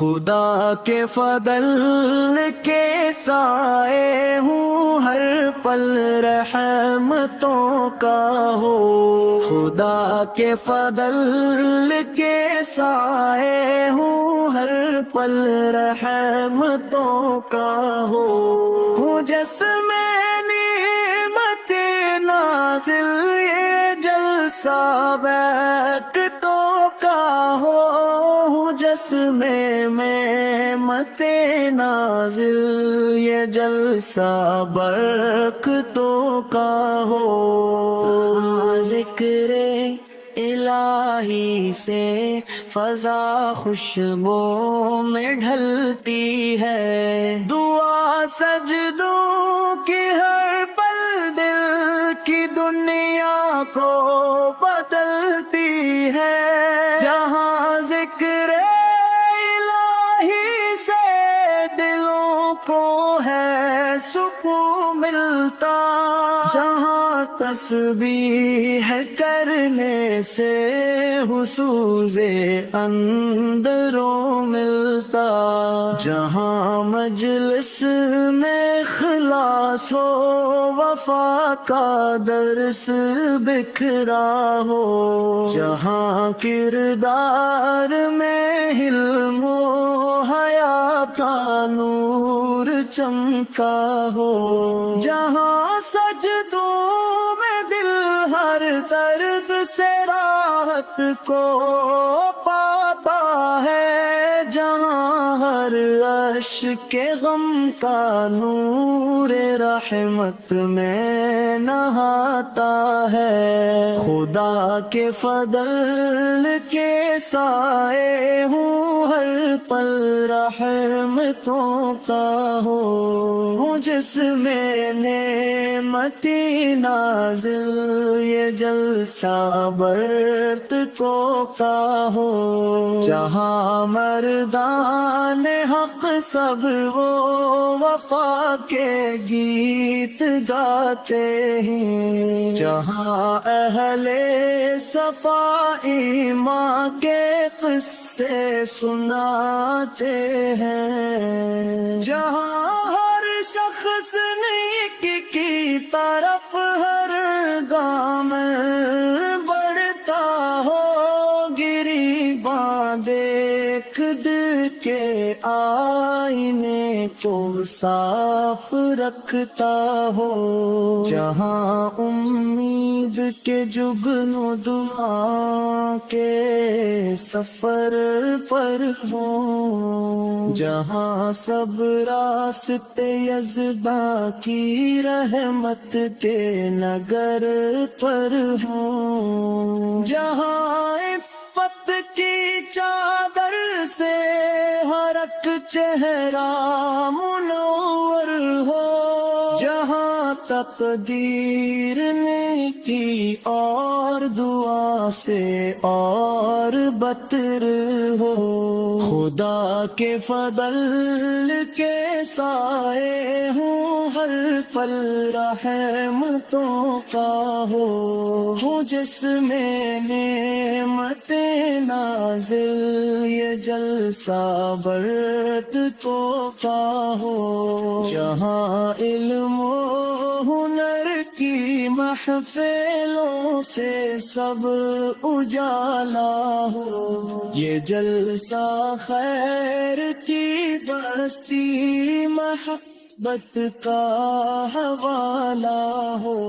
خدا کے فضل کے سائے ہوں ہر پل رحمتوں کا ہو، خدا کے فضل کے سائے ہوں ہر پل رحمتوں کا ہو، جسم نعمت نازل یہ جلسہ برکتوں کا ہو، جسم میں مت نازل یہ جلسہ برکتوں کا ہو، ذکر الہی سے فضا خوشبو میں ڈھلتی ہے، دعا سجدوں کی ہر پل دل کی دنیا کو بدلتی ہے، جہاں ذکر الہی سے دلوں کو ہے سکون ملتا، جہاں تسبیح کرنے سے حسوز اندروں ملتا، جہاں مجلس میں اخلاص ہو وفا کا درس بکھرا ہو، جہاں کردار میں حلم و حیا کا نور چمکا ہو، جہاں سجدوں میں دل ہر درد سے راحت کو پاتا ہے، جہاں ہر اشک غم کا نور رحمت میں نہاتا ہے، خدا کے فضل کے سائے ہوں ہر پل رحمتوں کا ہو، جس میں نعمتی نازل یہ جلسہ برکتوں کا ہو، جہاں مردان حق سب وہ وفا کے گیت گاتے ہیں، جہاں اہل صفا ایمان کے قصے سناتے ہیں، جہاں ہر شخص نیکی کی طرف ہر گام بڑھتا ہو، گریباں دیکھ دل کے آئینے کو صاف رکھتا ہو، جہاں امید کے جگنو دعا کے سفر پر ہوں، جہاں سب راستے یزداں کی رحمت کے نگر پر ہوں، جہاں عفت کی چادر سے ہر ایک چہرہ منور ہو، جہاں تقدیر نیکی اور دعا سے اور بتر ہو، خدا کے فضل کے سائے ہوں ہر پل رحمتوں کا ہو، جس میں نعمت نازل یہ جلسہ برکتوں کا ہو، جہاں علم و ہنر کی محفلوں سے سب اجالا ہو، یہ جلسہ خیر کی بستی محبت کا حوالہ ہو،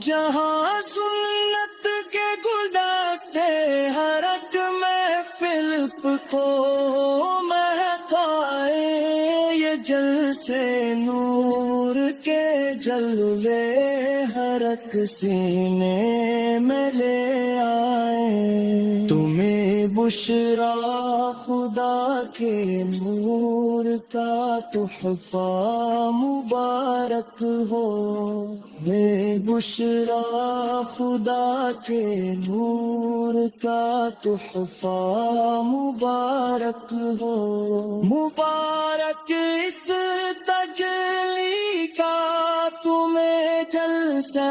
جہاں سنت کے گلدستے ہر ایک محفل کو مہکائے، یہ جلسے نور کے جلوے ہر ایک سینے میں لے آئے، تمہیں بشرا خدا کے نور کا تحفہ مبارک ہو، میں بشرا خدا کے نور کا تحفہ مبارک ہو، مبارک اس تجلی کا تمہیں جلسہ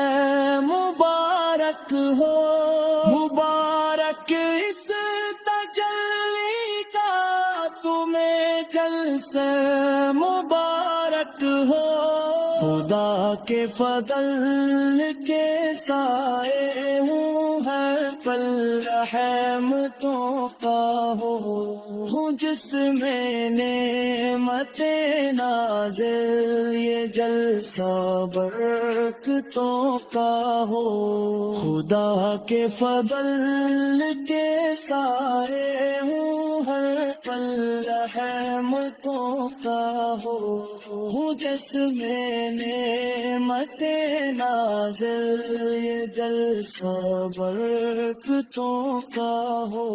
مبارک ہو، مبارک اس تجلی کا تمہیں جلسہ مبارک ہو، خدا کے فضل کے سائے ہوں ہر پل رحمتوں کا ہو، جس میں نعمت نازل یہ جلسہ برکتوں کا ہو، خدا کے فضل کے سائے ہوں ہر پل رحمتوں کا ہو، جس میں نعمت نازل یہ جلسہ برکتوں کا ہو۔